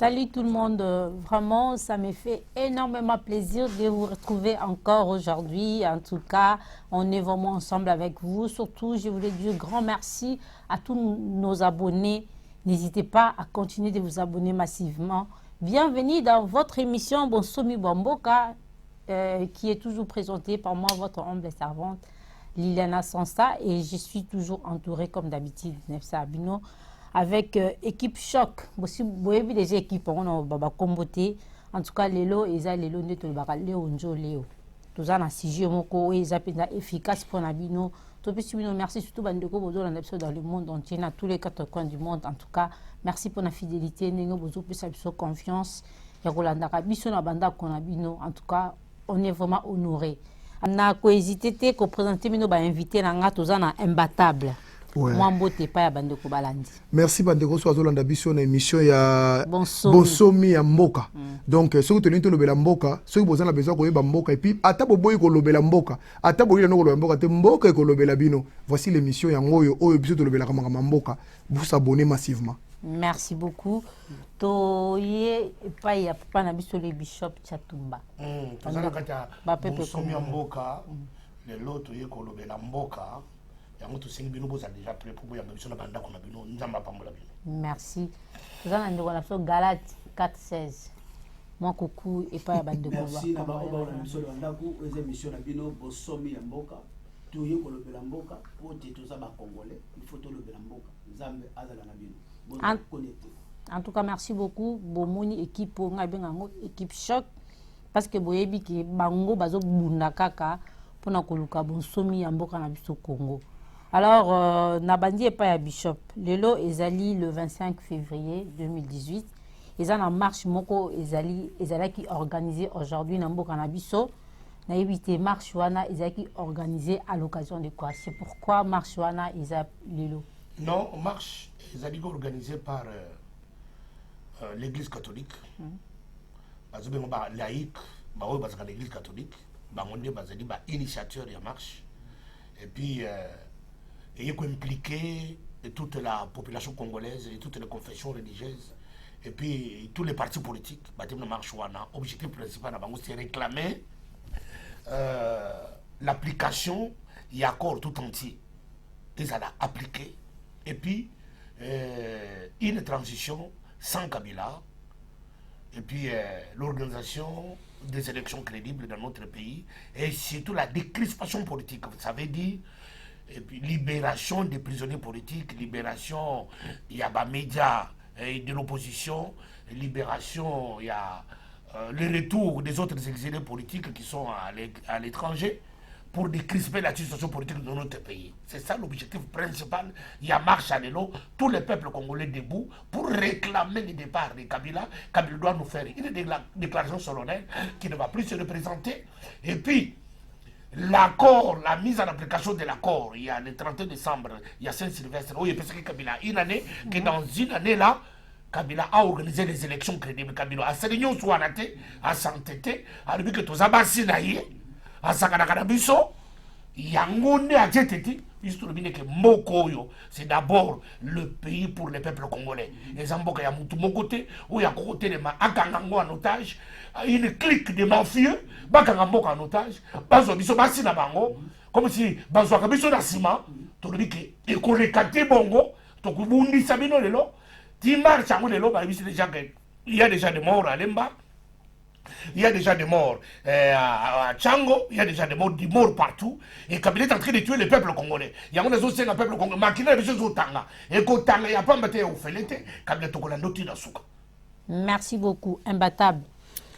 Salut tout le monde, vraiment ça me fait énormément plaisir de vous retrouver encore aujourd'hui. En tout cas, on est vraiment ensemble avec vous. Surtout, je voulais dire grand merci à tous nos abonnés. N'hésitez pas à continuer de vous abonner massivement. Bienvenue dans votre émission Bonsomi Bamboka, qui est toujours présentée par moi, votre humble servante Liliana Sansa. Et je suis toujours entourée comme d'habitude Nefsa Abino, avec équipe choc. Si vous avez déjà équipe, on a comboté. En tout cas, Lélo, ils ont Lélo, Léo, Léo. Tout ça, sujet ils ont efficace pour Nabino. Merci surtout dans le monde entier, dans tous les quatre coins du monde. En tout cas, merci pour la fidélité, pour confiance. En tout cas, on est vraiment honoré. On a hésité à présenter nos invités imbattable. Ouais. Merci Bandeko Swazolanda biso na émission ya Bonsomi ya Mboka. Donc ce que tu as lobela Mboka, ce que vous avez besoin de Mboka et puis atabo boy ko lobela Mboka, atabo ila no lobela Mboka te Mboka ko lobela bino. Voici l'émission ya ngoyo oyo biso to lobela kama Mboka. Vous abonnez massivement. Merci beaucoup. Toye pa ya papa na biso le bishop Chatumba. Tozana kata Bonsomi ya Mboka, le loto ye ko lobela Mboka. Merci. Vous avez un Galate 4-16. Moi, coucou et pas à bande de merci. Émission Bonsomi Mboka. Tout le Mboka. Pour tout ça, Congolais. Il faut tout le Mboka. Zambe Azala Nabino. En tout cas, merci beaucoup. Bomoni équipe pour équipe choc. Parce que Boyebi qui Bango Bazo Bundakaka pour na koluka Bonsomi Mboka na biso Congo. Alors, Nabandi et pas Bishop. Lelo Ezali le 25 février 2018. Ils ont en marche Moko Ezali qui organisé aujourd'hui Nambo Kanabiso. Na évité marche wana Ezali qui organisé à l'occasion de quoi? C'est pourquoi marche wana Ezali Lelo. Non, marche Ezali organisé par l'Église catholique. Parce que laïque, parce que l'Église catholique, Bazali initiateur de la marche. Et puis et il faut impliquer toute la population congolaise et toutes les confessions religieuses et puis tous les partis politiques. L'objectif principal c'est réclamer l'application et accord tout entier. Ils allaient appliquer et puis une transition sans Kabila et puis l'organisation des élections crédibles dans notre pays et surtout la décrispation politique. Ça veut dire et puis libération des prisonniers politiques, libération, il y a des médias de l'opposition, libération, il y a le retour des autres exilés politiques qui sont à l'étranger pour décrisper la situation politique de notre pays. C'est ça l'objectif principal. Il y a marche à l'élo, tous les peuples congolais debout pour réclamer le départ de Kabila. Kabila doit nous faire une déclaration solennelle qui ne va plus se représenter. Et puis, l'accord, la mise en application de l'accord, il y a le 31 décembre, il y a Saint-Sylvestre, où il y a Kabila une année, que dans une année là, Kabila a organisé les élections crédibles. Kabila a sérénion soit à s'entêter, à lui que tous abassi naïe, à Sakanakanabiso, Yangonde a Djeteti, c'est d'abord le pays pour les peuples congolais. Les Amboka Yamutu Mokote, où il y a côté de Akangango en otage, une clique de mafieux, Bakangambo en otage, Bazo Biso Basina Bango, comme si Bazo Kabiso Nasima, Toliki, et qu'on récate Bongo, Tokubundi Sabino Lelo, Timar Chango Lelo, il y a déjà des morts à Lemba. Il y a déjà des morts à Tchango, il y a déjà des morts partout. Et Kabila est en train de tuer le peuple congolais. Il y a des autres peuple congolais. Makina des choses au Tanga. Et qu'au Tanga, il n'y a pas de au Felete. Kabila Tokolando dans Souka. Merci beaucoup. Imbattable.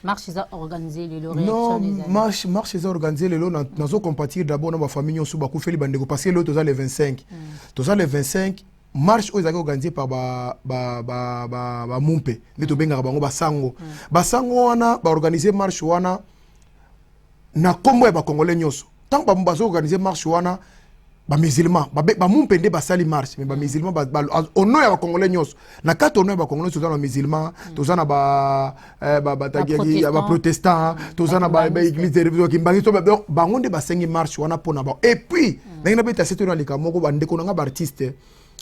Marche est organisée les lauréats. Non, marche est organisée les lauréats. Nous allons compatir d'abord dans ma famille. Nous allons faire les bandes. Parce que l'autre, nous allons les 25. Nous allons les 25. Marche organisée par Mumpe neto benga bango basango basango wana ba organiser marche wana na kombo ya ba congolais nyoso tant ba bazo organiser marche wana ba musulman ba Mumpe nde basali marche mais ba musulman ono ya ba congolais nyoso na kato ono ya ba congolais tozana musulman tozana ba tagiaki ba protestant tozana ba église de révision kimbangi to bango nde basengi marche wana pona ba et puis na ina beta seto na likamoko ba ndeko na ba artiste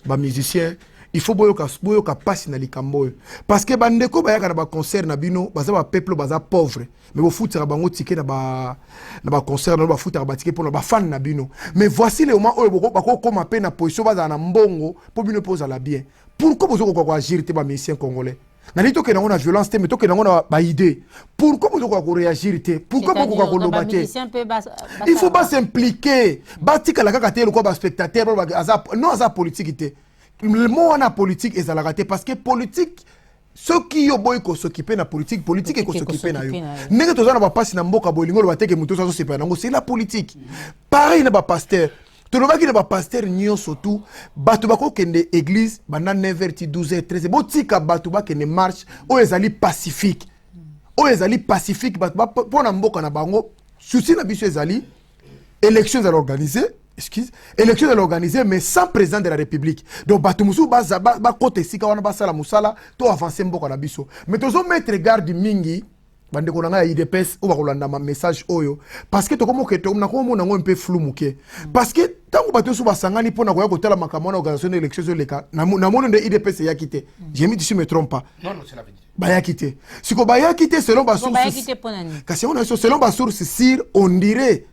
ba musicien il faut boyoka passe na likambo parce que bandeko bayaka na ba concert na bino baza ba peuple baza pauvre mais bofutira bango ticket na ba concert na bafutira ba ticket pour ba fan na bino mais voici le moment oyo bako koma pe na position baza na mbongo pour bino posa la bien pourquoi bozo ko agir te ba musicien congolais na lito ke na violence te mais to ke na ba idée pourquoi bozo ko réagir te pourquoi boko ko loba te il faut pas s'impliquer batika la kaka te le ko ba spectateur non aza politique te le mot en politique est à la rater parce que politique ceux qui ont boy ko s'occuper na politique et ko s'occuper na yo nenge tozana ba passe na mboka bolingo lo bateke muto so se nango c'est la politique pareil na ba pasteur to lo baki na ba pasteur nyo surtout batu bako kende église bana 9h 12h 13h botika batu bakende marche o ezali pacifique batu pona mboka na bango souci na biso ezali élections à l'organiser élection de l'organiser mais sans président de la République donc batumusu ba côté sika wana basala musala to avancer mboka na biso mais tozo mettre garde mingi bande ko nanga IDPS ou ba kolanda ma message oyo parce que to komo ke to na ko mona ngo un peu flou muke parce que tango batusu basangani pona ko ya kotala makamona organisation de l'élection sur les cas na mona de IDPS ya quitté j'ai mis si me trompe pas non c'est la vérité ba ya quitté siko ba ya quitté selon ba source kasi on a selon ba source sir on dirait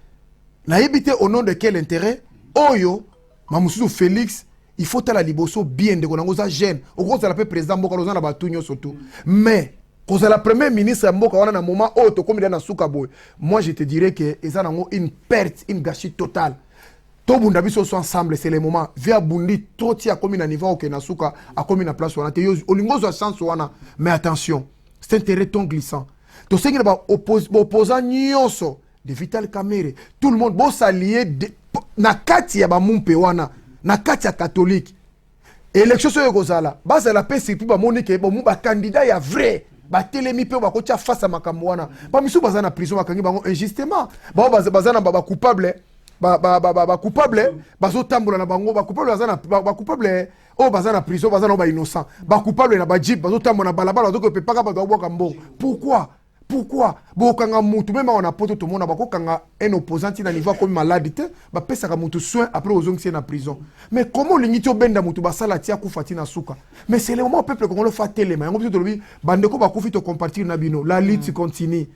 na habité au nom de quel intérêt oyo mamususu Félix il faut tala liboso bien de konango za jeune au gros ça la président mboka loza na batunyo surtout mais quand la premier ministre mboka wana na moment auto comme dans suka boy moi je te dirais que eza nango une perte une gâchis totale to bunda biso so ensemble c'est le moment via bundi trop tia comme na niveau que na suka a comme na place wana te yo olingo za chance wana mais attention c'est un terrain glissant to sengi ba opposant nyonso de Vital Kamerhe tout le monde bon s'allier na kati ya ba mumpe wana na kati ya catholique élection so yokozala basa la pesi puis ba monique ba mu ba candidat ya vrai ba telemi pe ba ko tia face à makambo wana ba misu baza na prison bakangi bango injustement ba baza na ba coupable ba coupable bazo tambola na bango ba coupable baza na ba coupable o baza na prison baza na ba innocent ba coupable na ba jeep bazo tambola na balabala bazo ko pe paka ba do boka mbongo pourquoi bokanga mutu même on a poto tout monde bakokanga un opposant na niveau comme maladie ba pesa ka mutu soin après ozongisi na prison mais comment lingito benda mutu basala tia kufati na suka mais c'est le moment peuple congolais fa telema yango biso tolobi bandeko bakufi to compartir na bino la lutte continue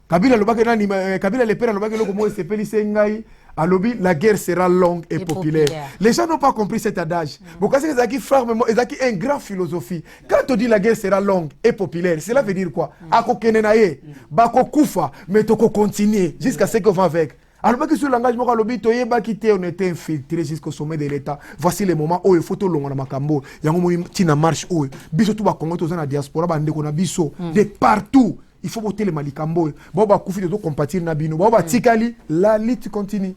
Kabila lobake nani Kabila le père lobake loko mo sepeli sengai alobi la guerre sera longue et populaire. Les gens n'ont pas compris cet adage. Bokasi ezaki fermement ezaki un grand philosophie. Quand on dit la guerre sera longue et populaire, cela veut dire quoi? Akokene na ye, bako kufa, mais toko continuer jusqu'à ce qu'on va avec. Alors que sur l'engagement alobi toyeba kité on était infiltré jusqu'au sommet de l'état. Voici les moments où il faut to longa na makambo. Yango mo tina marche où biso to ba Congo to za na diaspora ba ndeko na biso de partout. Il faut voter les malikambo. Bon ba kufi to compatir na bino. Bon ba tikali la lutte continue.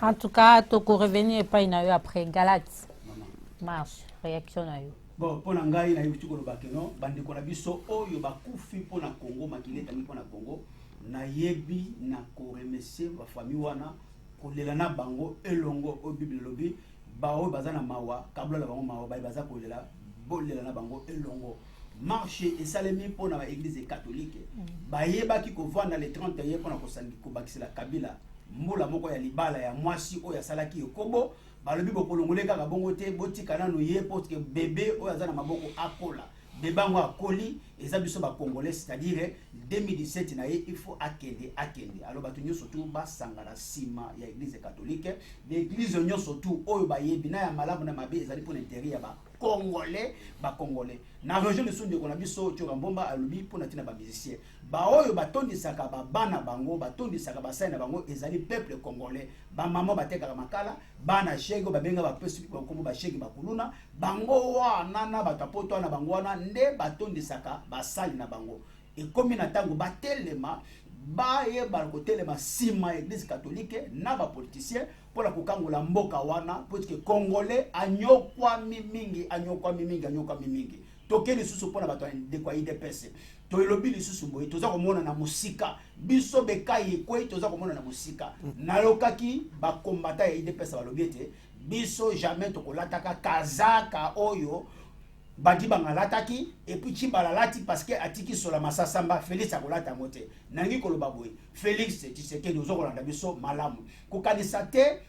En tout cas, tu peux revenir pas une heure après. Galate, marche, réaction à eux. Bon, pour n'engager na yutu kolo bakeno, bande kona biso oyo bakufi pour na Congo, makile tangi pour na Congo, na yebi na ko remercier ba famille wana, kolela na bango elongo o Bible lobby, ba o bazana mawa, kabla la bango mawa, ba baza kolela, bolela na bango elongo. Marché et salemi pour na église catholique. Ba yeba ki ko vendre les 31 pour na ko sangi ko bakisela Kabila. Mbola moko ya libala ya mwasi o ya salaki yokobo balobi bokolongole kaka bongo te botika nanu ye parce que bébé o yazana maboko akola bébé ngo akoli eza biso ba congolais c'est-à-dire 2017 na ye il faut akende alors batu nyo surtout ba sangara sima ya église catholique l'église nyo surtout oyo ba yebi na ya malamu na mabe ezali pour l'intérêt ya ba congolais na région de Sunde kona biso tioka mbomba alobi pour na tina ba musicien ba oyo batondisaka ba bana bango batondisaka ba saina bango ezali peuple congolais ba mama batekaka makala bana shego babenga ba pesi ba kombo ba shegi bakuluna bango wana na batapoto na bango wana nde batondisaka ba sali na bango e komi na tango batelema ba ye balkotelema sima église catholique na ba politicien pour la kokangola mboka wana parce que congolais anyokwa mingi tokeli susu pona bato de kwa IDPS to elobi lisusu boye toza komona na musika biso bekai kwei toza komona na musika nalokaki ba kombata ya IDPS balobi ete biso jamais tokolataka kazaka oyo badi bangalataki et puis Chimbala lati parce que atiki sola masasamba Félix akolata mote nangi koloba boye Félix Tshisekedi ozokolanda biso malamu kokanisa te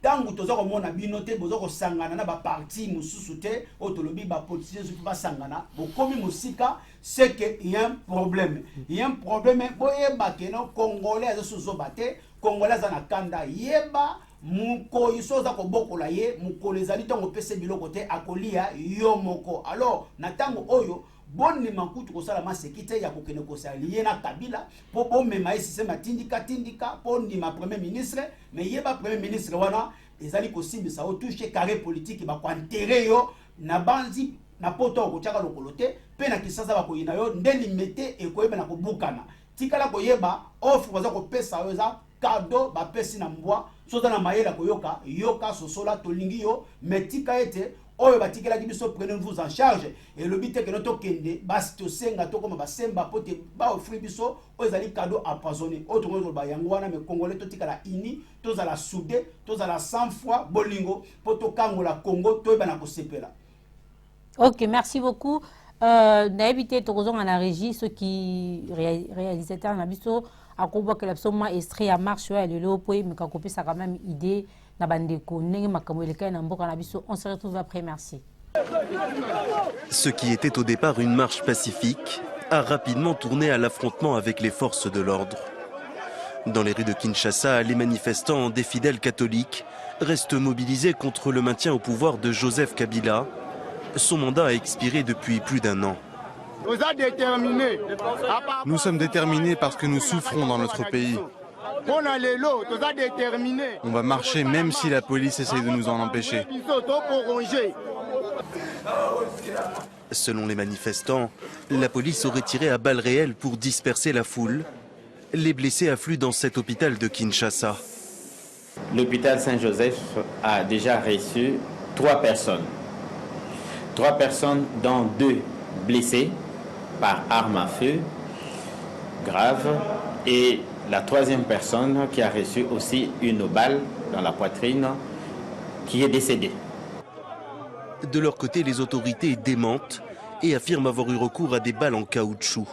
tango toza komona bino te boza kosangana na baparti mosusu te oyo tolobi bapoliticien soki basangana bokomi mosika c'est que y a un problème. Il y a un problème boyeba ke no congolais azozoba te congolais aza na kanda yeba mukoi soza kobokola ye mukolo ezali ntango pese biloko te akolia yo moko. Alors na ntango oyo bonni makutu kosala masekite ya kokene kosala lié na Kabila po bomema système tindika po ndima premier ministre mais yeba premier ministre wana ezali kosimbisa o touche carré politique ba kwantere yo na banzi na poto kochaka lokolo te pe na kisasa ba koyina yo ndeli mete ekoyeba na kobukana tikala koyeba offre baza kopesa yo za cadeau ba pesi na mbwa soza na mayela koyoka yoka sosola tolingi yo metika ete oyo batikela biso prenez-vous en charge et le but est que notre kende basi to senga to comme basemba pote ba offrir biso o ezali cadeau empoisonné autre ngo ba yango wana me congolais to tikala ini to za la soudé to za la 100 fois bolingo poto kangola Congo to ba na ko sepela. Ok, merci beaucoup. N'habitez tokozong à la régie ceux qui réalisateurs na biso akoba que l'absolument extrait à marche ouais le lopo mais quand copie ça quand même idée na bandeko ndenge makambo eleka na mboka na biso. On se retrouve après, merci. Ce qui était au départ une marche pacifique a rapidement tourné à l'affrontement avec les forces de l'ordre. Dans les rues de Kinshasa, les manifestants, des fidèles catholiques, restent mobilisés contre le maintien au pouvoir de Joseph Kabila. Son mandat a expiré depuis plus d'un an. Nous sommes déterminés parce que nous souffrons dans notre pays. On va marcher même si la police essaye de nous en empêcher. Selon les manifestants, la police aurait tiré à balles réelles pour disperser la foule. Les blessés affluent dans cet hôpital de Kinshasa. L'hôpital Saint-Joseph a déjà reçu 3 personnes. 3 personnes dont 2 blessés par arme à feu grave et la 3e personne qui a reçu aussi une balle dans la poitrine qui est décédée. De leur côté, les autorités démentent et affirment avoir eu recours à des balles en caoutchouc.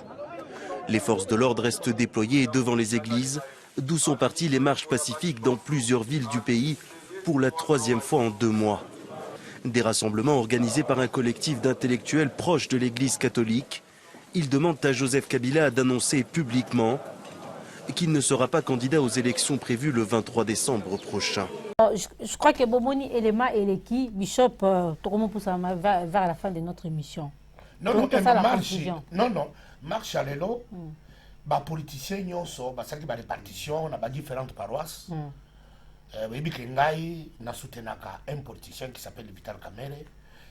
Les forces de l'ordre restent déployées devant les églises, d'où sont parties les marches pacifiques dans plusieurs villes du pays pour la 3e fois en 2 mois. Des rassemblements organisés par un collectif d'intellectuels proches de l'Église catholique. Ils demandent à Joseph Kabila d'annoncer publiquement qu'il ne sera pas candidat aux élections prévues le 23 décembre prochain. Je crois que Bomoni élément et l'équipe, Bishop, vers la fin de notre émission. Non, marche à l'élo, les politiciens, les répartitions, dans différentes paroisses. Oui, na soutenaka un politicien qui s'appelle Vital Kamerhe.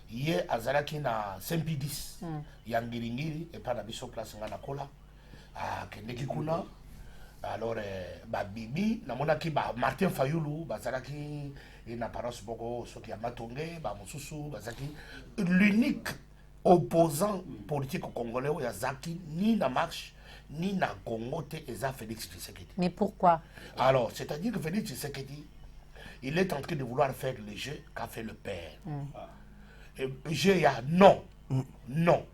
Hier, azalaki na Saint-Pidis, Yangiringiri, et pas la biso place Nganakola, à Kendekikuna. Alors, Bibi, namonaki Martin Fayoulou, bazalaki na paroisse Bogo, Soki Amatonge, Mosusu, bazaki l'unique opposant politique congolais, Yazaki, ni na marche, ni na Congo, Eza Félix Tshisekedi. Mais pourquoi? Alors, c'est-à-dire que Félix Tshisekedi, il est en train de vouloir faire le jeu qu'a fait le père. Le jeu, il y a non. Non.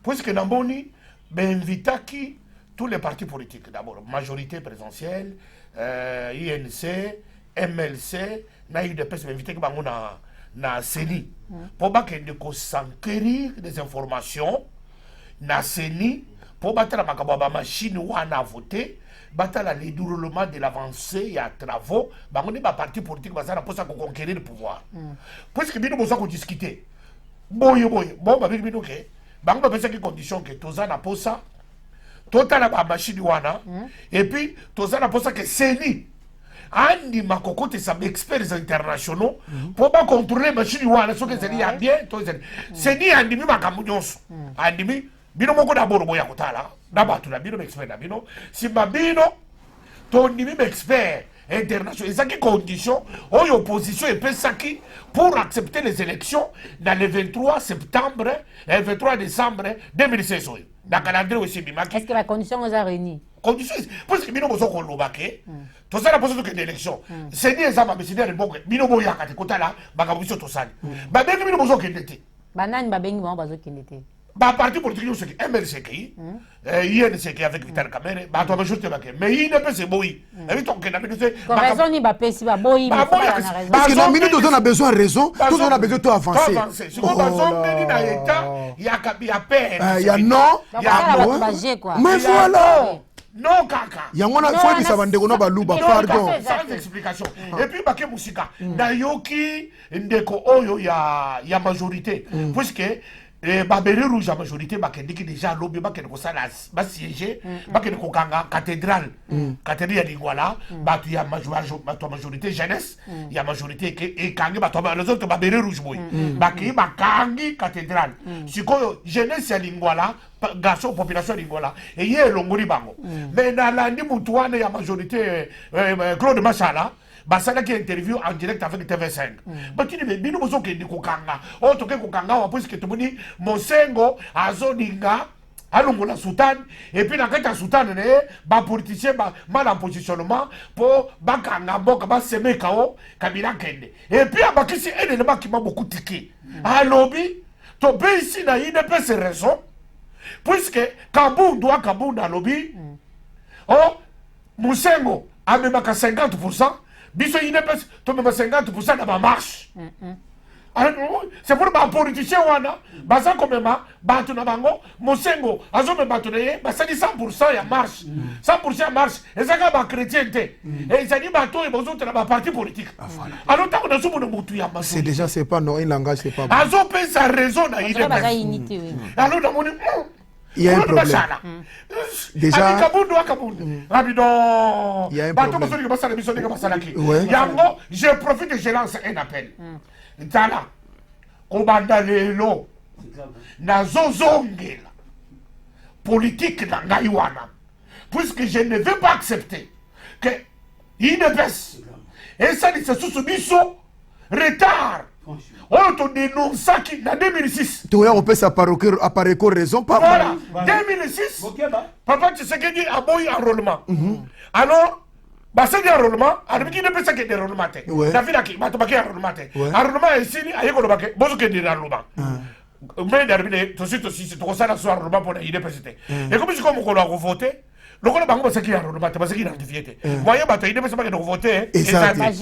Puisque Namboni, invitaki tous les partis politiques, d'abord, majorité présidentielle, INC, MLC, na UDPS, invité na CENI. Pour que s'enquérir des informations, na CENI, pour battre la machine où on a voté, battre le déroulement de l'avancée, il y a travaux, on est parti politique pour conquérir le pouvoir. Puisque nous avons discuté, bon, quelles conditions que tous en a ça, tout la machine wana, et puis tous en a ça que CENI. Andi makokote sa experts internationaux pour pas contrôler la machine wana, ce que c'est dit bien, CENI andi mi makambo nyonso. Andi mi bino moko d'abord boya kotala d'abatu na bino expert na bino si babino ton nimi expert international ezaki condition oyo opposition epesaki pour accepter les élections dans le 23 septembre et 23 décembre 2016 oyo na calendrier aussi bimaki. Est-ce que la condition vous a réuni? Condition parce que bino bozo kolobake to ça la position que d'élection c'est dit ça ma décider le bon bino boya kati kotala bakabuso to sali ba bengi bino bozo kendete banani ba bengi ba bazo kendete ba parti politique yo seki MLCK INCK avec Vital Kamerhe ba to majorité ba ke mais il ne peut se boyi et vite on que na minute raison ni ba pesi ba boyi mais parce que la minute on a besoin de raison tout on a besoin de avancer c'est quoi raison ni na état il y a paix il y a non mais voilà non kaka yango na faut que ça va ndeko na baluba pardon sans explication et puis baké musika na yoki ndeko oyo ya majorité puisque babere rouge à majorité bakendiki déjà lobby bakende ko sala ba siéger bakende ko kanga cathédrale cathédrale ya Lingwala batu ya majorité jeunesse ya majorité ke et kangi batu les autres babere rouge boy baki bakangi cathédrale sikoyo jeunesse ya Lingwala garçon population Lingwala et yé longoli bango mais na landi mutu wana ya majorité Claude Machala basala qui interview en direct avec TV5 batu ni bino bozo ke ni kokanga o to ke kokanga wa puisque to moni Mosengo azoninga alongola sultan et puis na kata sultan ne ba politicien ba mal en positionnement pour bakanga boka ba semeka o Kabila kende et puis abakisi élément qui m'a beaucoup tiqué à lobby to be ici na ine pe ses raisons puisque Kabundu à lobby oh Mosengo a même 50%. Biso il ne peut to même 50% dans ma marche. C'est pour ma politicien wana baza comme ma batu na bango Mosengo azo me batu na ba sali 100% ya marche 100% ya marche et ça ba chrétienté et ça dit bato et bozo na ba parti politique alors tant que nous mutu ya marche c'est déjà c'est pas non un langage c'est pas azo pe sa raison na il alors dans mon il y a un problème. Déjà, il y a un problème. Je profite et je lance un appel. Tala, Kobanda Lelo, Nazozongela, politique na Ngaïwana, puisque je ne veux pas accepter que il ne baisse. Et ça, c'est sous biso, retard. On te dénonce ça qui en 2006. Tu vois, on peut apparaître raison par voilà. 2006. Papa, tu sais qu'il dit aboy enrôlement. Alors, bah c'est enrôlement. Alors, qui ne peut pas qu'il enrôlement. La vie là qui m'a tombé enrôlement. Enrôlement ici, aïe qu'on baké, bon que dire enrôlement. Mais d'arriver tout de suite aussi, c'est trop ça la soirée enrôlement pour les présidents. Et comme je comme on a voté. Le gars bango c'est qui a enrôlement, c'est qui a ratifié. Voyez bah il ne peut pas que voter. Exact. Et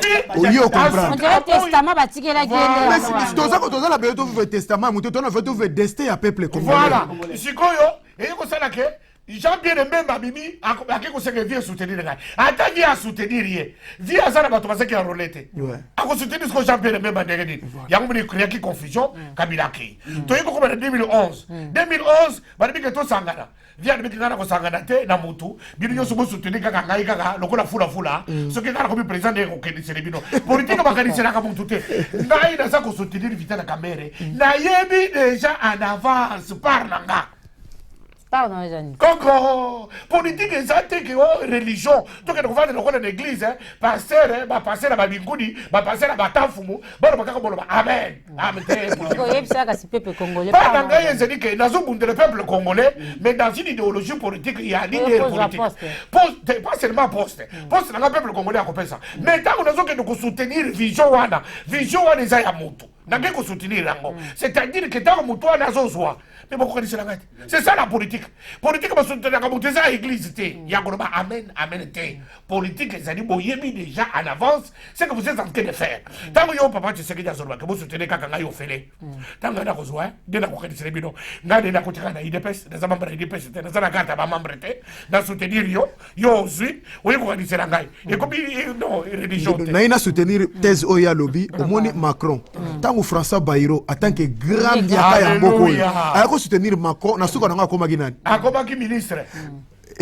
puis oui on comprend. On dirait testament bâti la gueule. Mais c'est tout ça quand on a la période où testament, on a fait tout dester à peuple comme voilà. Sikoyo et ko sala ke Jean-Pierre Mbemba Mimi a quelque chose que vient soutenir les gars. Attends, vient soutenir rien. Vient à ça, la bataille qui a roulé. A soutenir ce que Jean-Pierre Mbemba a dit. Il y a une confusion. Kabila qui. Tu es comme en 2011. 2011, bah depuis que tout sangana. Vient depuis que nous avons sangana te na mutu. Bien nous sommes soutenir kaka ngai kaka. Le kola fula. Ce qui est comme président de Rokeni Selebino. Politique va gagner cela comme tout. Ngai na ça qu'on soutenir Vital Kamerhe. Na yebi déjà en avance par nanga. Coco, politique exacte que religion. Donc on va dans l'église, pasteur, passer à Babinguni, passer à Batafumu, amen. Amen. Pas dans les dit que dans un monde le peuple congolais, mais dans une idéologie politique, il y a l'idée politique. Pas seulement poste. Poste dans le peuple congolais à ça. Mais tant qu'on a que nous soutenir vision wana est à Moutou. C'est-à-dire que dans Moutou on a zozoa. Mais pourquoi c'est ça la politique. Politique va soutenir la l'église. Il y a amen, amen. Politique, c'est déjà en avance ce que vous êtes en train de faire. Tant que papa, tu sais que vous soutenez quand vous faites. Tant que vous avez besoin, vous avez besoin de la côté de l'IDPS, des membres de l'IDPS, des carte à membre, dans soutenir yo aussi, oui, vous avez la gagne. Et comme non, religion. Naïna soutenir thèse Oya Lobby, au moins Macron. Tant que François Bayrou, en tant que grand diaka Mboko. Soutenir Macron na suka nanga koma ginani akobaki ministre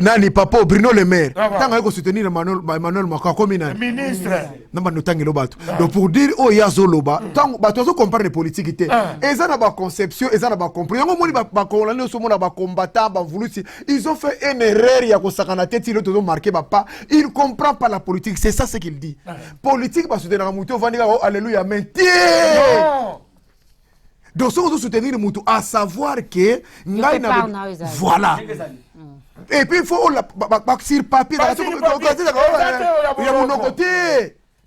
nani papa Bruno Le Maire tanga ko soutenir Emmanuel Macron comme ministre namba notangi lo bato donc pour dire oh ya zoloba tango bato zo comprendre politique té eza na ba conception eza na ba compréhension yango moni ba kolani so mona ba combattant ba volusi ils ont fait une erreur ya ko sakana tête lo to marquer ba pas il comprend pas la politique c'est ça ce qu'il dit politique ba soutenir muto vandika oh alléluia amen donc si on soutenir Moutou, à savoir que voilà. Et puis il faut sur papier, il y a mon côté.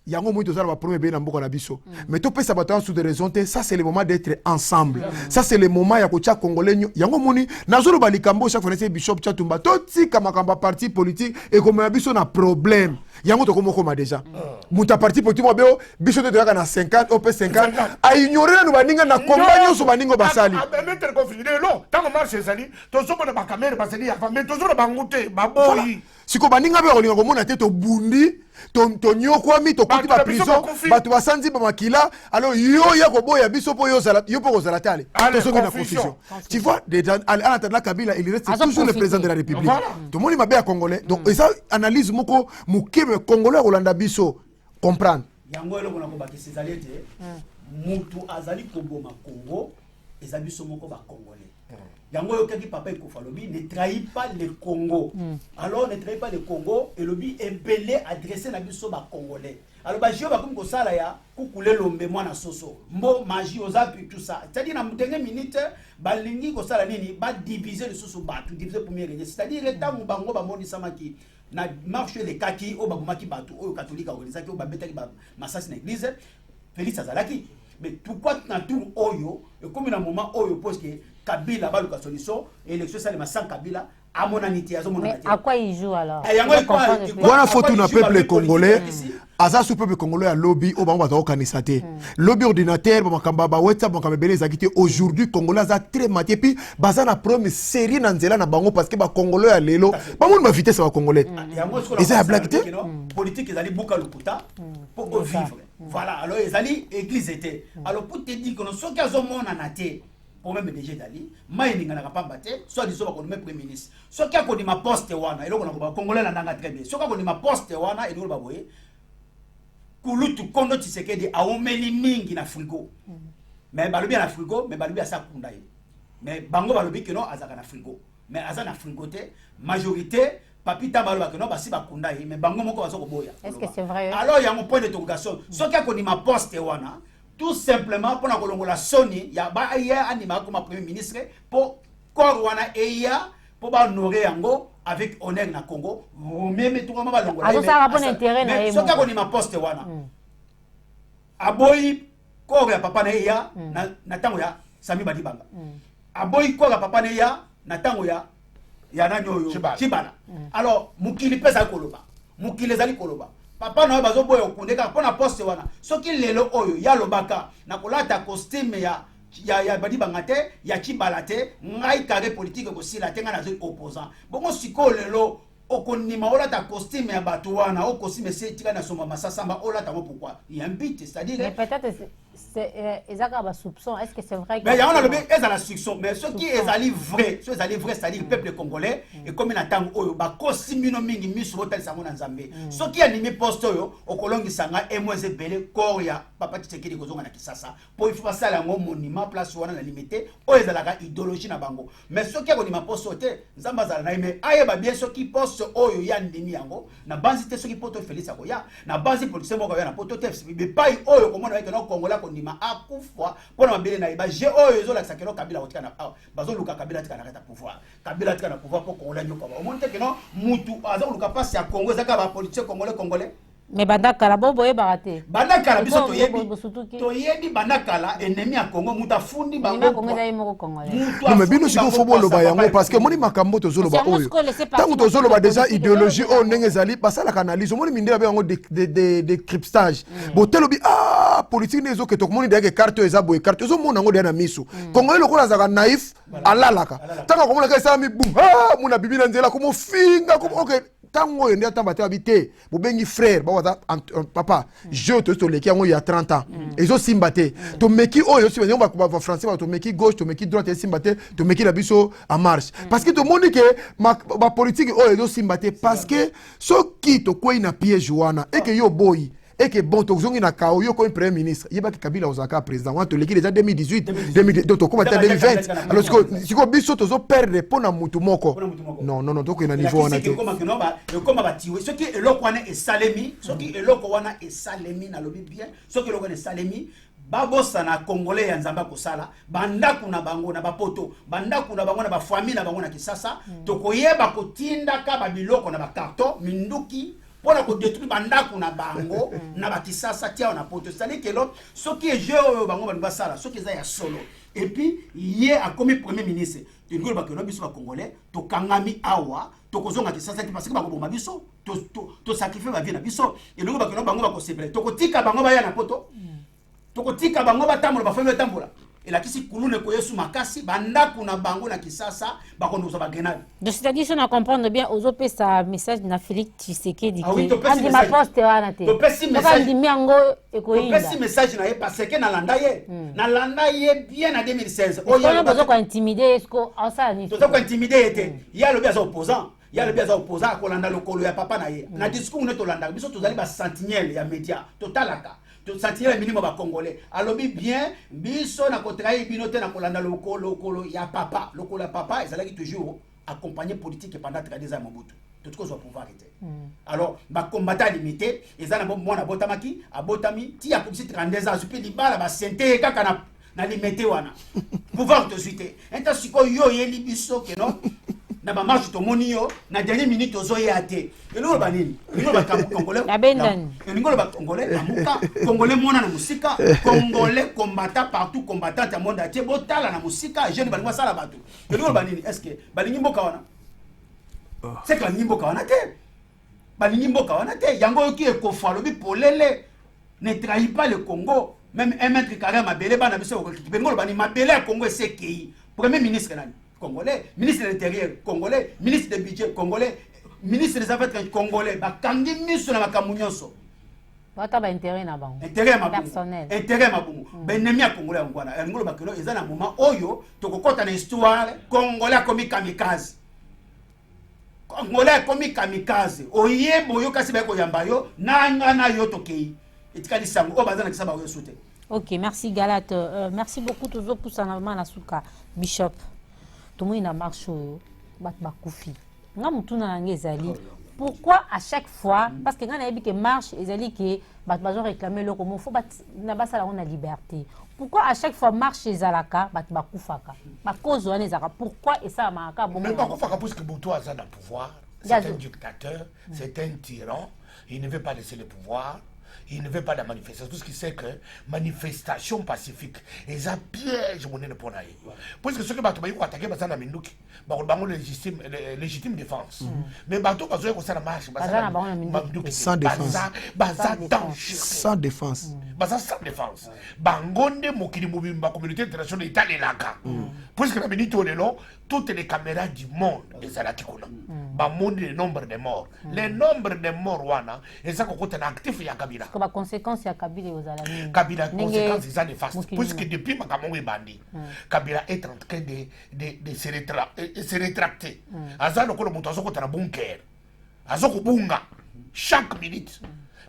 yango moi tozala ba premier be na mboka na biso mais to pesa bato sous des raisons ça c'est le moment d'être ensemble ça c'est le moment ya kotia congolais yango moni nazolo ba likambo chaque fois c'est Bishop Chatumba to tika makamba parti politique et comme na biso na problème yango to komo koma déjà muta parti politique mo beo biso to na 50 op 50 a ignorer na baninga na combat nyoso baningo basali mettre conflit non tant marche ezali tozo na ba caméra basali ya famille tozo na bangute baboyi siko baninga be olinga komona te to bundi to nyokwami to koti ba prison bato basanzi ba makila alors yo ya koboya biso po yo zala yo po kozala tale to soki na confusion tu vois déjà à l'entendre Kabila il reste toujours le président de la République tout le monde mabe ya congolais donc ça analyse moko mukeme congolais Rolanda biso comprendre yango eloko na ko ba kesezali te mutu azali koboma Congo ezali biso moko ba congolais yango yo kaki papa Ekufa lobi ne trahit pas le Congo alors ne trahit pas le Congo et lobi embelé adressé na biso ba congolais alors ba jio ba comme ko sala ya kukule lombe mwana soso mbo magie ozapi tout ça c'est-à-dire na mutenge minute ba lingi ko sala nini ba diviser le soso ba tout diviser premier régime c'est-à-dire retango bango ba moni samaki na marche les kaki o ba bumaki batu o catholique organiser ki o ba betaki ba masasi na église Félix Azalaki mais pourquoi na tout oyo et comme na moment oyo parce que Kabila va le solution élection ça les sans Kabila à mon anité mais à quoi il joue alors voilà faut tout na peuple congolais aza sous peuple congolais à lobby au bango ba kanisa te lobby ordinateur ba makamba ba WhatsApp ba kamba beleza kité aujourd'hui congolais a très maté puis baza na problème série na nzela na bango parce que ba congolais à lelo ba mon ba vitesse ba congolais ils a blague te politique ils allaient buka lokuta pour vivre voilà alors ils allaient église était alors pour te dire que nous sommes qu'à zomona naté même DG Dali maïninga na kapamba te soit disons ko premier ministre soit ka ko di ma poste wana eloko na ko congolais na ndanga très bien soit ka ko di ma poste wana eloko ba boye kulutu kondo Tshisekedi a omeli mingi na frigo mais balobi na frigo mais balobi asa kunda ye mais bango balobi que non azaka na frigo mais aza na frigo te majorité papita baloba que non basi ba kunda ye mais bango moko bazo ko boya est-ce que c'est vrai alors il y a mon point d'interrogation soit ka ko di ma poste wana tout simplement pour na kolongola soni ya ba ya anima comme premier ministre pour korwana eya pour ba honorer yango avec honneur na Congo même tout comment ba longola alors ça a bon intérêt na so ka ko ni ma poste wana aboyi ko ya papa na eya na tango ya Sami Badibanga aboyi ko ya papa na eya na tango ya nanyo Chibala alors mukili pesa koloba mukili zali koloba papa na bazo boyo kundeka pona poste wana soki lelo oyo ya lobaka na kolata costume ya Badibanga te ya Chibala te ngai kare politique ko sila tenga na zo opposant bongo siko lelo okonima olata costume ya bato wana o costume se tika na soma masasamba olata mo pourquoi il y a un but c'est-à-dire mais peut-être c'est ezaka ba soupçon est-ce que c'est vrai mais ya on a le est à la soupçon mais ce qui est allé vrai c'est-à-dire le peuple congolais et comme na tango oyo ba kosimino mingi miso botal sango na Nzambe ce qui anime poste oyo okolongi sanga emweze belé corps ya papa Tshisekedi kozonga na Kisasa pour il faut passer la ngo monument place wana na limité oyo ezalaka idéologie na bango mais ce qui akonima poste te Nzamba zala na mais ayeba bien ce qui poste oyo ya ndimi yango na base te ce qui poto Félix akoya na base politicien moko ya na poto te mais pas oyo komona que no Congolais konima akufwa pona mabele na ba je oyo zo la sakelo Kabila otika na bazo luka Kabila tika na kata pouvoir Kabila tika na pouvoir pour Congolais nyoka ba omonte que non mutu azo luka passe ya Congo zaka ba politicien congolais mais bandakala boboye baraté bandakala biso toyebi bandakala ennemi ya Congo muta fundi bango Congo za yemo congolais non mais bino siko fobo loba yango parce que moni makambo to zoloba oyo tango to zoloba déjà idéologie o ndenge zali basala analyse moni mindela be yango de cryptage botelobi politique nezo ke to moni de carte eza boye carte zo mona ngo de na miso Congolais lokola zaka naïf alalaka tango komona ka sala mi boum muna bibi na nzela komo finga komo okay tango yende atamba te habité bobengi frère bawaza papa je to leki yango ya 30 ans ezo simba te to meki oyo si ba français to meki gauche to meki droite simba te to meki la biso en marche parce que to moni que ba politique oyo ezo simba te parce que soki to ko ina piège wana et que yo boy et que bon to zongi na kao yo ko premier ministre yeba que Kabila ozaka président wa to leki déjà 2018 2022 to ko 2020 alors si ko biso to zo perdre pona mutu moko non to ko ina niveau wana te comme batiwe ce qui est eloko wana esalemi ce qui est eloko wana esalemi na lobi bien ce qui eloko wana esalemi babosa na Congolais ya Nzamba kosala bandaku na bango na bapoto bandaku na bango na ba famille na bango na Kisasa to koyeba kotinda ka ba biloko na ba carton minduki pona ko détruire bandako na bango na bakisasa tia na poto c'est-à-dire que lo ce qui est jeu bango ba sala ce qui est ya solo et puis yé a comme premier ministre tu ngolo ba que no biso ba congolais to kangami awa to kozonga kisasa ti parce que ba ko bomba biso to sacrifier ba vie na biso et ngolo ba que no bango ba ko célébrer to ko tika bango ba ya na poto to ko tika bango ba tambola ba famille tambola et la kisi kulune ko yesu makasi bandako na bango na kisasa ba ko ndoza ba grenade. Donc c'est-à-dire si on comprend bien aux OP ça message na Félix Tshisekedi ah oui, to andi ma poste wana te to pesi message ndi miango ekoyinda to pesi message na ye parce que na landa ye bien en 2016 oh ya besoin ko intimider est-ce que en ça ni to ko intimider était il y a le bien opposant il y a le bien opposant ko landa lokolo ya papa na ye na discours ne to landa biso to zali ba sentinelle ya média totalaka to sentinelle minimum ba congolais alobi bien biso na ko trahi binote na ko landa lokolo ya papa lokolo ya papa ezalaki toujours accompagner politique pendant 30 ans Mobutu tout ce qu'on soit pouvoir était alors ba combattant limité ezana bon mwana botamaki abotami ti ya comme si 32 ans supi libala ba sente kaka na limité wana pouvoir te suite enta siko yo yeli biso que non na ba marche to moni yo na dernière minute ozo ya te eloko ba nini eloko ba congolais la bendani eloko ba congolais la muka congolais mona na musika congolais combattant partout combattant ta monde atié botala na musika jeune ba ngwa sala bato eloko ba nini est-ce que ba lingi mboka wana c'est que lingi mboka wana te ba lingi mboka wana te yango ki ekofa lobi polele ne trahit pas le Congo même un mètre carré mabele bana biso ko bengo ba ni mabele ya Congo c'est qui premier ministre nani congolais, ministre de l'Intérieur congolais, ministre du budget congolais, ministre des affaires congolais, bakangi miso na makamunyoso. Wata ba intérêt na bango. Intérêt ma personnel. Intérêt ma bungu. Benemi ya congolais ngwana. Ngolo bakelo ezana moment oyo tokokota na histoire congolais comme kamikaze. Congolais comme kamikaze. Oyebo yo kasi ba ko yamba yo na yo tokei. Etikali sango o bazana kisaba yo soute. OK, merci Galate. Merci beaucoup toujours pour sanavement la souka Bishop. Tout le monde a marché bat bakoufi. Nga mutuna nange ezali. Pourquoi à chaque fois parce que nga na yebi que marche ezali que bat bazo réclamer le comme faut bat na basala on a liberté. Pourquoi à chaque fois marche ezalaka bat bakufaka. Ba cause wana ezaka pourquoi et ça maka bon. Mais bakufaka parce que Mobutu a le pouvoir. C'est un dictateur, c'est un tyran, il ne veut pas laisser le pouvoir. Il ne veut pas de manifestation. Tout ce qui sait que manifestation pacifique. Et ça piège mon pour naïe. Parce que ceux qui ont attaqué Bazana Minduki, légitime défense. Mais Bato Bazo est la marche. Sans défense. Sans défense. Sans défense. Bangonde Mokili Mobimba, communauté internationale d'Italie Laka. Puisque la minute on est là, toutes les caméras du monde, et ça là qui connaît. Bamonde le nombre de morts. Le nombre de morts, wana, et ça qu'on est actif, il y a Kabila. Comme conséquence, il y a Kabila aux amis. Kabila, conséquence, ils ont des fastes. Puisque depuis Makamon et Bandi, Kabila est en train de se rétracter. Azan, on a monté un bunker. Azoko bunga. Chaque minute.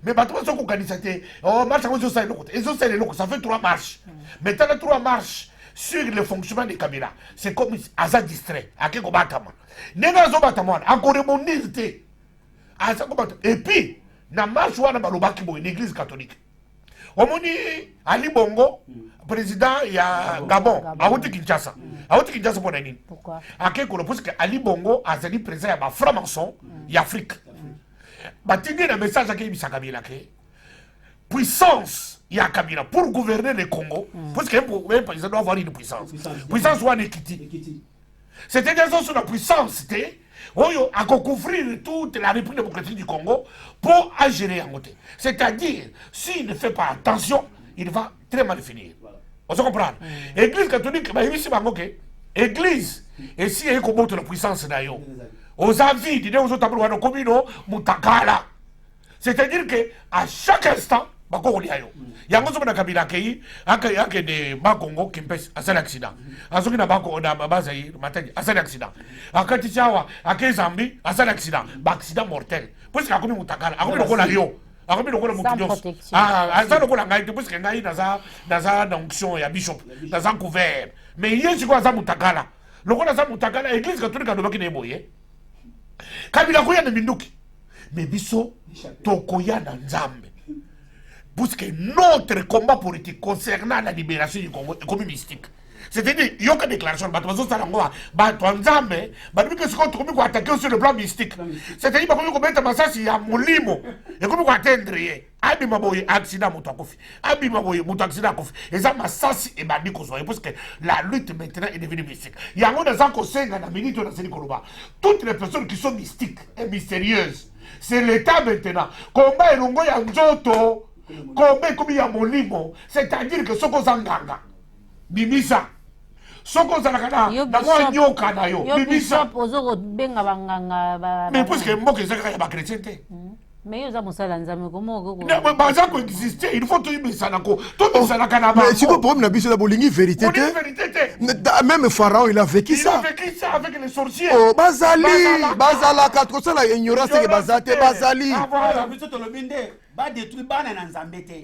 Mais maintenant, on a organisé, oh, marche à cause de ça fait 3 marches. Maintenant, 3 marches sur le fonctionnement de Kabila. C'est comme Azan distrait. À quel combattement. Négazo Batama, encore remonté. Et puis, na marche wana balobaki boye l'église catholique. Omoni Ali Bongo, président ya Gabon, awuti Kinshasa. Awuti Kinshasa pour nini? Pourquoi? Akeko parce que Ali Bongo azali président ya ba franc-maçon ya Afrique. Batindi na message akei bisaka Kabila ke puissance ya Kabila pour gouverner le Congo, parce que pour président doit avoir une puissance. Puissance wana ekiti. C'était déjà sur la puissance Oyo a couvrir toute la République démocratique du Congo pour agir en côté. C'est-à-dire, s'il ne fait pas attention, il va très mal finir. On se comprend. Église catholique, Église, et si il y a la puissance d'ailleurs, aux avis, il y a aux autres communes, Moutakala. C'est-à-dire qu'à chaque instant, yango somo na Kabila kei ake de Bakongo kimpes asal accident azoki na bako na bazai matadi asal accident akati chawa ake Zambi asal accident ba accident mortel parce que akomi mutakala akomi lokola lion akomi lokola mutunyos asa lokola ngai parce que ngai naza d'onction ya bishop naza couvert mais yesi ko asa mutakala lokola asa mutakala église catholique adobaki na boye Kabila koya na minduki mais biso tokoya na Nzambe. Parce que notre combat politique concernant la libération du Congo est comme mystique. c'est-à-dire il y a aucune déclaration bato bazo sala ngoa bato nzambe bato que ce qu'on trouve ko attaquer sur le plan mystique c'est-à-dire bato ko mettre masasi ya molimo et comme ko atteindre abi maboye accident moto akofi abi maboye moto accident akofi et ça masasi et bandi ko soye parce que la lutte maintenant est devenue mystique yango na za ko senga na minute na seli koloba toutes les personnes qui sont mystiques et mystérieuses c'est l'état maintenant combat elongo ya nzoto combat comme ya molimo c'est-à-dire que soko zanganga bimisa soko zalaka na mwa nyoka na yo bimisa benga banganga mais parce que mboka ezaka ya ba chrétien te mais yo za musala nzambe komo baza ko exister il faut toyebisana ko tobisanaka na mais siko problème na biso na bolingi vérité te même pharaon il a vécu ça avec les sorciers oh bazalaka kosala ignorance ke bazate bazali biso tolobinde ba détruire bana na nzambe te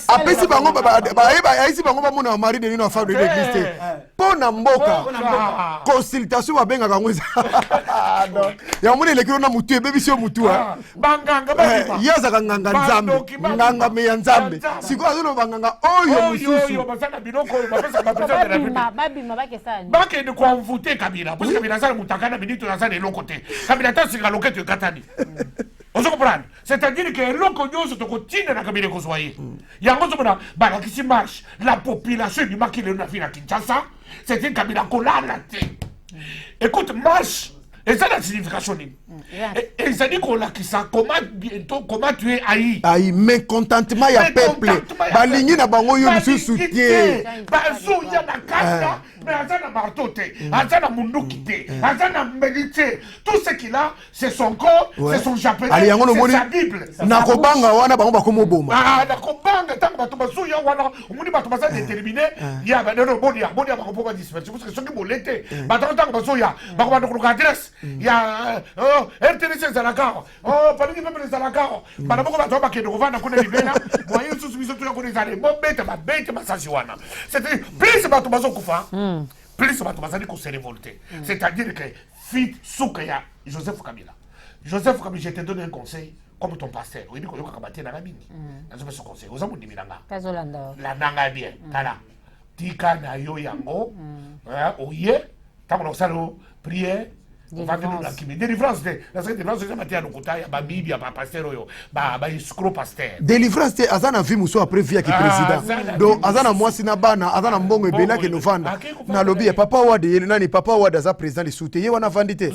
apesi bango ayisi bango bamona mari de nino affaire de l'église te mpo na mboka consultation babengaka yango eza yango mona elekilo na mutu ebebisi yo mutu ye azaka nganga nzambe nganga me ya nzambe sikoyo azoloba nganga oyo mosusu bakende koenvoûte kabila parce kabila azala mutakana minito azala eloko te kabila ata singa loketo ekatani on se comprend c'est-à-dire que eloko nyonso tokotinda na kabila ekozwa ye yango ozomona balakisi marche la population ebimaki lelo na ville ya Kinshasa c'est kabila kolala te écoute marche eza na signification nini ezali kolakisa comment tu es ayi mécontentement ya peuple balingi na bango yo lisusu te bazoya na kanda mais aza na marteau te aza na munduki te aza na mbeli te tout ce qu'il a c'est son corps c'est son japonais c'est sa bible nakobanga wana bango bakomo boma nakobanga ntango bato bazoya wana omoni bato baza déterminé ya baneno bonia bakopo badisperse parce que soki bole te bato ntango bazoya bakobanda koluka adresse ya RTNC ezalaka palingi peuple ezalaka bana moko bato bakende kovanda kuna libela moyen susu biso toya kuna ezali bobete babete masasi wana c'est-à-dire plus bato bazokufa plus bato bazali kose révolter c'est-à-dire que fit suka ya Joseph Kabila je te donne un conseil comme ton pasteur oyebi koyoka kabate na mingi nazope ce conseil oza mondimi nanga landanga bien tala tika na yo yango oye ntango na kosala prière délivrance te nasaka délivrance eza mate ya lokuta ya babibi ya bapasteur oyo baescro pasteur délivrance te aza na vie mosusu après vie yaki président donc aza na mwasi na bana aza na mbongo ebele ake novanda nalobi ya papa wade nani papa wade aza président lisusu te ye wana avandi te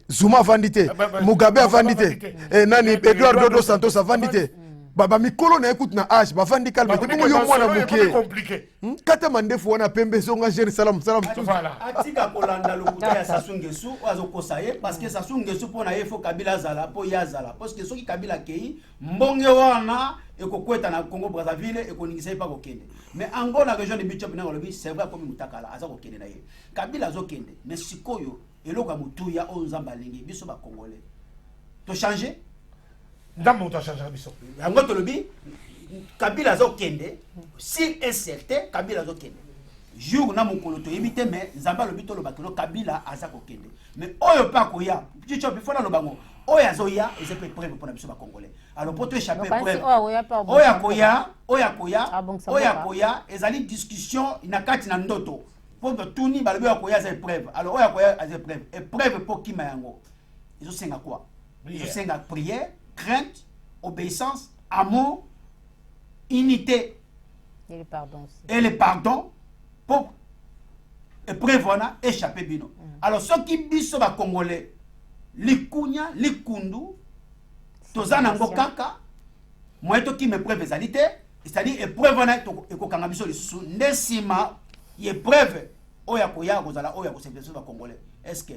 zuma avandi te mugabe avandi te nani Eduardo dos Santos avandi te bamikolo na ekute na age bavandi kalme te bongo yo mwana moke kata mandefu wana pembe zonga jeune salam atika kolanda lokuta ya Sassou Nguesso azokosa ye parce que Sassou Nguesso mpona ye fo Kabila azala mpo ye azala parce que soki Kabila kei mbonge wana ekokweta na Congo Brazzaville ekoningisa ye pa kokende mais ango na région de Bichop na lobi c'est vrai komi mutakala aza kokende na ye Kabila azokende mais sikoyo eloko ya mutuya oyo nzambe alingi biso bakongolais to changer ndambo utachangera biso yango tolobi Kabila azokende si est certain Kabila azokende jour na mokolo toyebi te mais nzambe alobi tolobaki no Kabila aza kokende mais oyo pa koya chicho bifona lobango oyo azoya eza pe preuve mpona biso bakongolais alors pour to échapper preuve oya koya ezali discussion na kati na ndoto pour tuni balobi akoya za preuve alors oya koya za preuve pour kima yango ezosenga quoi ezosenga prière crainte, obéissance, amour, unité et le pardon pour prévoir échapper bino. Alors ceux qui biso ba congolais likunya likundu tozana ngokaka moyeto qui me preuve ezalité c'est-à-dire épreuve na ekokanga biso lisusu ndesima épreuve oya koya kozala oya kosepeso ba congolais est-ce que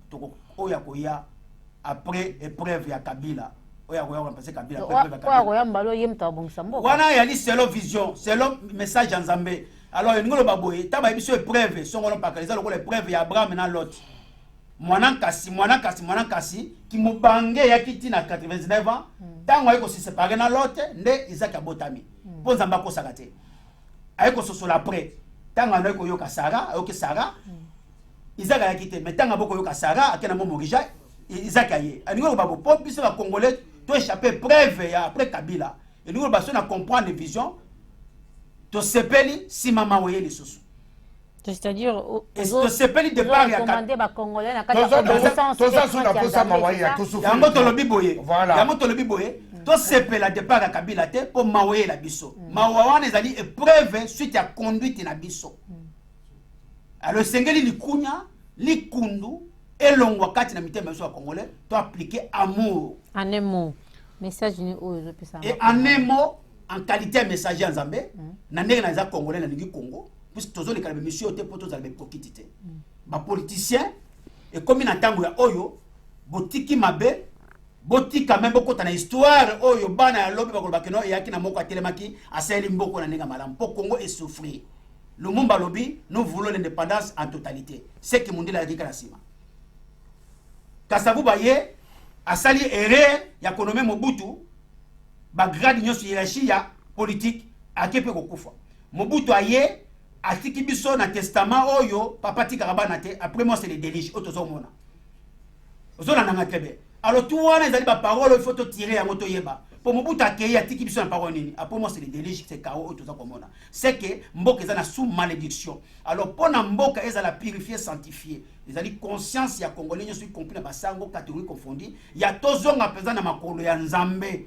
toko oya koya après épreuve ya Kabila oya koya remplacer Kabila wana yali selon vision selon message en Zambé alors ngolo baboye taba biso épreuve songolo pakaliza lokola épreuve ya Abraham na Lot mwana kasi ki mubange ya kiti na 99 ans tango ayiko se séparer na Lot nde Isaac abotami po Nzamba ko sakate ayiko sosola après tango ayiko yoka Sarah ayoki Sarah Isaac ya kiti mais tango aboko yoka Sarah akena mo Morija Isaac aye alingo babo po biso ba congolais to échapper preuve ya après Kabila et nous ba so na comprendre vision to sepeli si mama woye lisusu C'est-à-dire, tosepeli départ ya commander ba Congolais na yango tolobi boye yango tolobi boye tosepela départ ya Kabila te po mawe la biso mawa wana ezali épreuve suite ya conduite na biso alors sengeli likunya likundu elongwa kati na mitema biso ya Congolais to appliquer amour en un mot message ni oyo et en un mot en qualité de messager en Zambé na ndenge na za Congolais na lingi Congo puisque tozo les calme monsieur te poto za hypocrite ba politicien et comme na tango ya oyo botiki mabe botika même beaucoup na histoire oyo bana ya lobi bakolo bakeno yaki na moko atelemaki aseli mboko na ndenge malamu po Congo est souffrir Lumumba lobi nous voulons l'indépendance en totalité c'est que mondela yaki kana sima Kasavu baye asali ere ya konome Mobutu ba grade nyoso hiérarchie ya politique akepe kokufa Mobutu aye atiki biso na testament oyo papa tika kabana te après moi c'est les déliges otozo mona ozona nanga trebe alors tout wana ezali ba parole il faut to tirer ya moto yeba pour Mobutu akeye atiki biso na parole nini après moi c'est les déliges c'est kao otozo komona c'est que mboka ezana sous malédiction alors pona mboka ezala purifier sanctifier ezali conscience ya congolais nyoso y compris na basango catégorie confondue ya tozonga peza na makolo ya Nzambe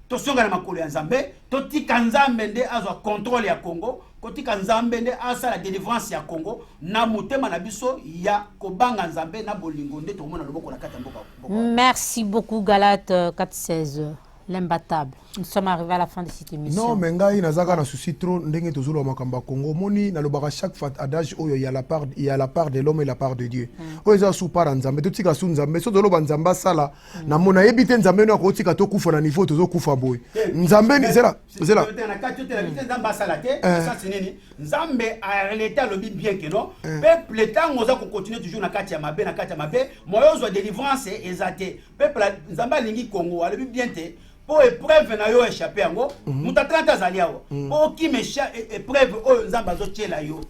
tosonga na makolo ya Nzambe totika Nzambe nde azwa contrôle ya Congo kotika Nzambe nde asa la délivrance ya Congo na mutema na biso ya kobanga Nzambe na bolingo nde tomona loboko na kata mboka. Merci beaucoup Galate 416 l'imbattable. Nous sommes arrivés à la fin de cette émission. Non, mais ngai nazaka na souci trop ndenge tozolo makamba Congo moni na lobaka chaque fois adage oyo il y a la part de l'homme et la part de Dieu. Oyo za sous part Nzambe to tika sous Nzambe so dolo Nzamba sala na mona yebite Nzambe no ko tika to kufa na niveau tozo kufa boy. Nzambe ni zela na kati to la vitesse Nzamba sala te ça c'est nini Nzambe a l'état lobi bien que non peuple tango za ko continuer toujours na kati ya mabe moyo zo délivrance ezate peuple Nzamba lingi Congo alobi bien te pour épreuve na yo échapper yango mutatranta zali awo pour qui mécha épreuve oyo Nzamba zo tiela yo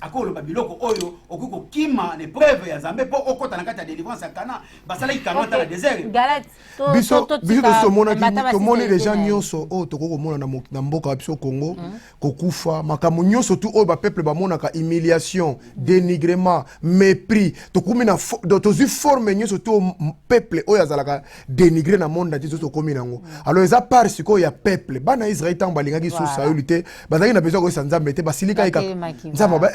akolo babiloko oyo okuko kima ne preuve ya Nzambe po okota na kati ya délivrance ya kana basala ikamata na désert Galate biso to mona ki to moni les gens nyonso o to ko mona na mboka biso Congo kokufa makamu nyonso tu o ba peuple ba mona ka humiliation dénigrement mépris to kumi na to zu forme nyonso tu peuple o yazalaka dénigrer na monde ati to komi nango alors eza par siko ya peuple bana Israël tant balingaki so saluté bazaki na besoin ko Nzambe te basilika ika Nzamba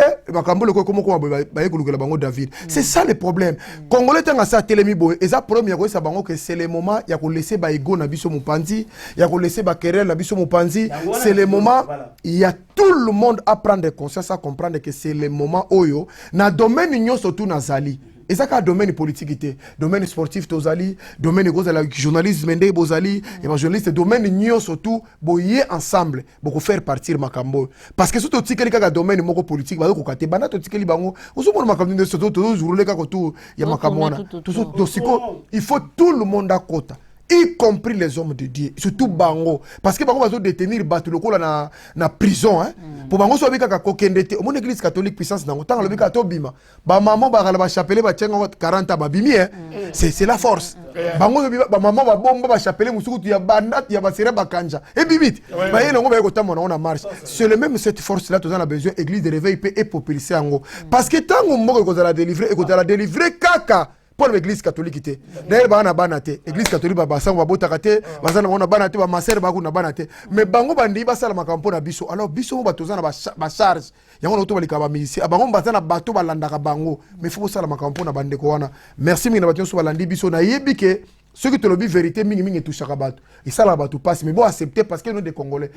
David. C'est ça le problème. Congolais tanga sa telemi boy, eza problème ya sa bango que c'est le moment ya ko laisser ba ego na biso mupanzi, ya ko laisser ba querelle na biso mupanzi, c'est le moment il y a tout le monde à prendre conscience à comprendre que c'est le moment oyo na domaine nyonso tout nazali. Et ça ka domaine politique té, domaine sportif tozali, domaine gozala journalisme ndé bozali, évangéliste domaine nyonso surtout boyer ensemble, boko faire partir makambo. Parce que surtout tikeli ka domaine moko politique ba ko kate bana to tikeli bango, ozo mona makambo de surtout toujours le ka ko tout ya makambo wana. Tout siko, il faut tout le monde à kota. Y compris les hommes de Dieu, surtout bango parce que bango va détenir bato lokola na prison hein pour bango so bika ka kokendete mon église catholique puissance nango tanga lo bika to bima ba maman ba kala ba chapeler ba tchenga 40 ba bimi hein c'est la force bango ba maman ba bomba ba chapeler musuku ya bandat ya ba sere ba kanja et bibit ba yelo ngo ba ko tamona on a marche c'est le même cette force là tous on a besoin église de réveil peut et populariser ngo parce que tango mboko ko la délivrer et ko la délivrer kaka pour l'église catholique té d'ailleurs ba na banate église catholique ba basango ba botakate bazana ona banate ba maser ba kuna banate mais bango bandi ba sala makampo na biso alors biso ba tozana ba charge yango to balika ba misi bango bazana bato balandaka bango mais faut sala makampo na bande ko wana merci mingi na bato so balandi biso na yebike ceux qui te le vérité mingi toucha ka bato et ça la bato passe mais bon accepter parce que nous des congolais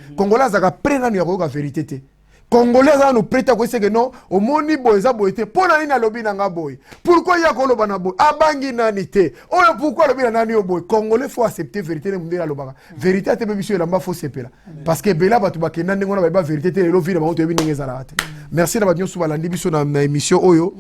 zaka prena ni ya vérité té Congolais nous prêter quoi c'est que non au moni boyza boyete pona nini alobi nanga boy pourquoi ya koloba na boy abangi nani te oyo pourquoi alobi na nani yo boy Congolais faut accepter vérité ne mundela lobaka vérité te biso elamba faut sepela parce que bela batu bakenda ndenge na ba vérité te lo vile ba to yebi ndenge zala te merci na banyo so balandi biso na émission oyo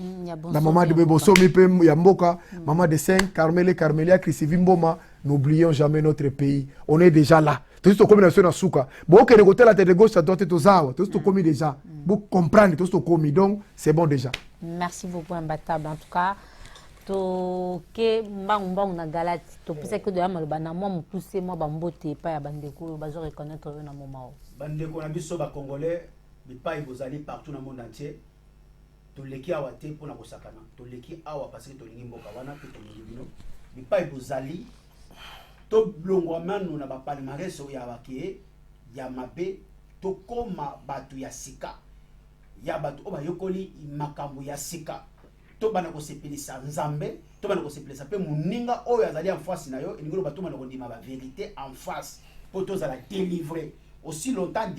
la maman de Beboso mi pe ya mboka maman de 5 Carmelia Chrisivimboma n'oublions jamais notre pays on est déjà là tout ce comme nation na suka bon que côté la tête de gauche ça doit être aux arbres tout ce comme déjà vous comprendre tout ce comme donc c'est bon déjà merci beaucoup imbattable en tout cas to ke mbang na Galate to pisa que de amaloba na moi pousser moi bambote pa ya bandeko bazo reconnaître na moment bandeko na biso ba congolais bipai bozali partout dans le monde entier toleki awa te mpona kosakana toleki awa parce que tolingi mboka wana mpe tolingi bino bipai bozali toblongwa manu na bapalmarès oyo ya bake ya mabe tokoma bato ya sika ya bato oyo bayokoli makambo ya sika tobana kosepelisa nzambe tobana kosepelisa mpe moninga oyo azali en face na yo elingi loba tobana kondima bavérité en face mpo tozala délivrer aussi longtemps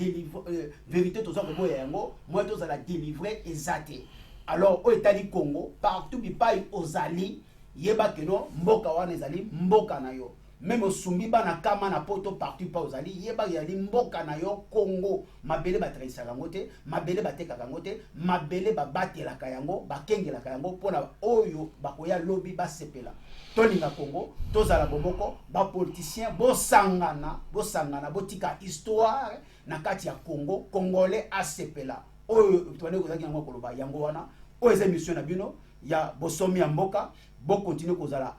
vérité toza koboya yango moi tozala délivrer eza te alors oyo etali Congo partout bipai ozali yeba keno mboka wana ezali mboka na yo même osumbi bana kama na poto partout pa ozali yeba yali mboka na yo Congo mabele batraisaka yango te mabele batekaka yango te mabele babatelaka yango bakengelaka yango mpona oyo bakoya lobi basepela tolinga Congo tozala bomoko bapoliticien bosangana botika histoire na kati ya Congo congolais asepela oyo twane kozaki yango koloba yango wana oyo eza émission na bino ya bosomi ya mboka bo continue kozala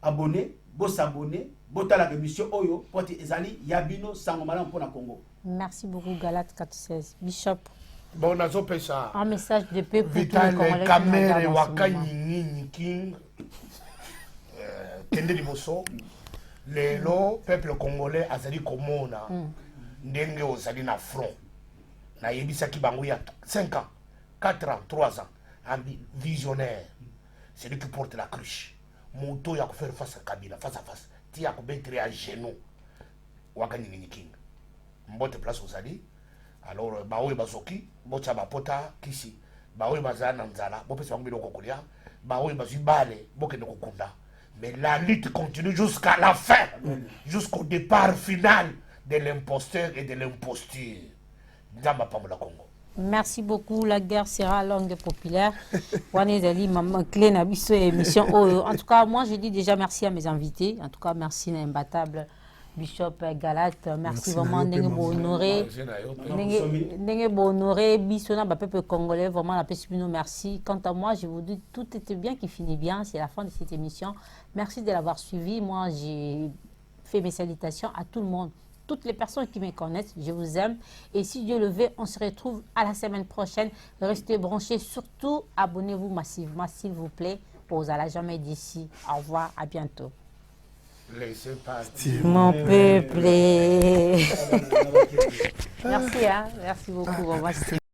abonné s'abonner, la émission Oyo, pour ezali yabino sango malamu pour na Congo. Merci beaucoup Galate 416. Bishop. Bon, nazo pesa. Un message de paix pour Vital Kamere Wakanyini King. Kende liboso. Lelo peuple congolais azali komona. Ndenge ozali na front. Na yebisaki bango ya 5 ans, 4 ans, 3 ans. Ambi visionnaire. C'est lui qui porte la cruche. Moto ya faire face à Kabila, face à face. Ti ya mettre à genoux. Wakani nini king. Mbote place ozali. Alors baoye bazoki, bocha bapota kisi. Baoye bazana nzala, bopesa bango biloko kolia. Baoye bazibale, bokende kokunda. Mais la lutte continue jusqu'à la fin, jusqu'au départ final de l'imposteur et de l'imposture. Nzamba pamola Congo. Merci beaucoup. La guerre sera longue et populaire. En tout cas, moi, je dis déjà merci à mes invités. En tout cas, merci à l'imbattable Bishop Galate. Merci vraiment d'être honoré. D'être honoré. Bissona, peuple congolais, vraiment, la paix. Merci. Quant à moi, je vous dis, tout était bien qui finit bien. C'est la fin de cette émission. Merci de l'avoir suivi. Moi, j'ai fait mes salutations à tout le monde. Toutes les personnes qui me connaissent, je vous aime. Et si Dieu le veut, on se retrouve à la semaine prochaine. Restez branchés. Surtout, abonnez-vous massivement, s'il vous plaît. Pour à la jamais d'ici. Au revoir, à bientôt. Laissez partir. Mon peuple. Merci, hein. Merci beaucoup.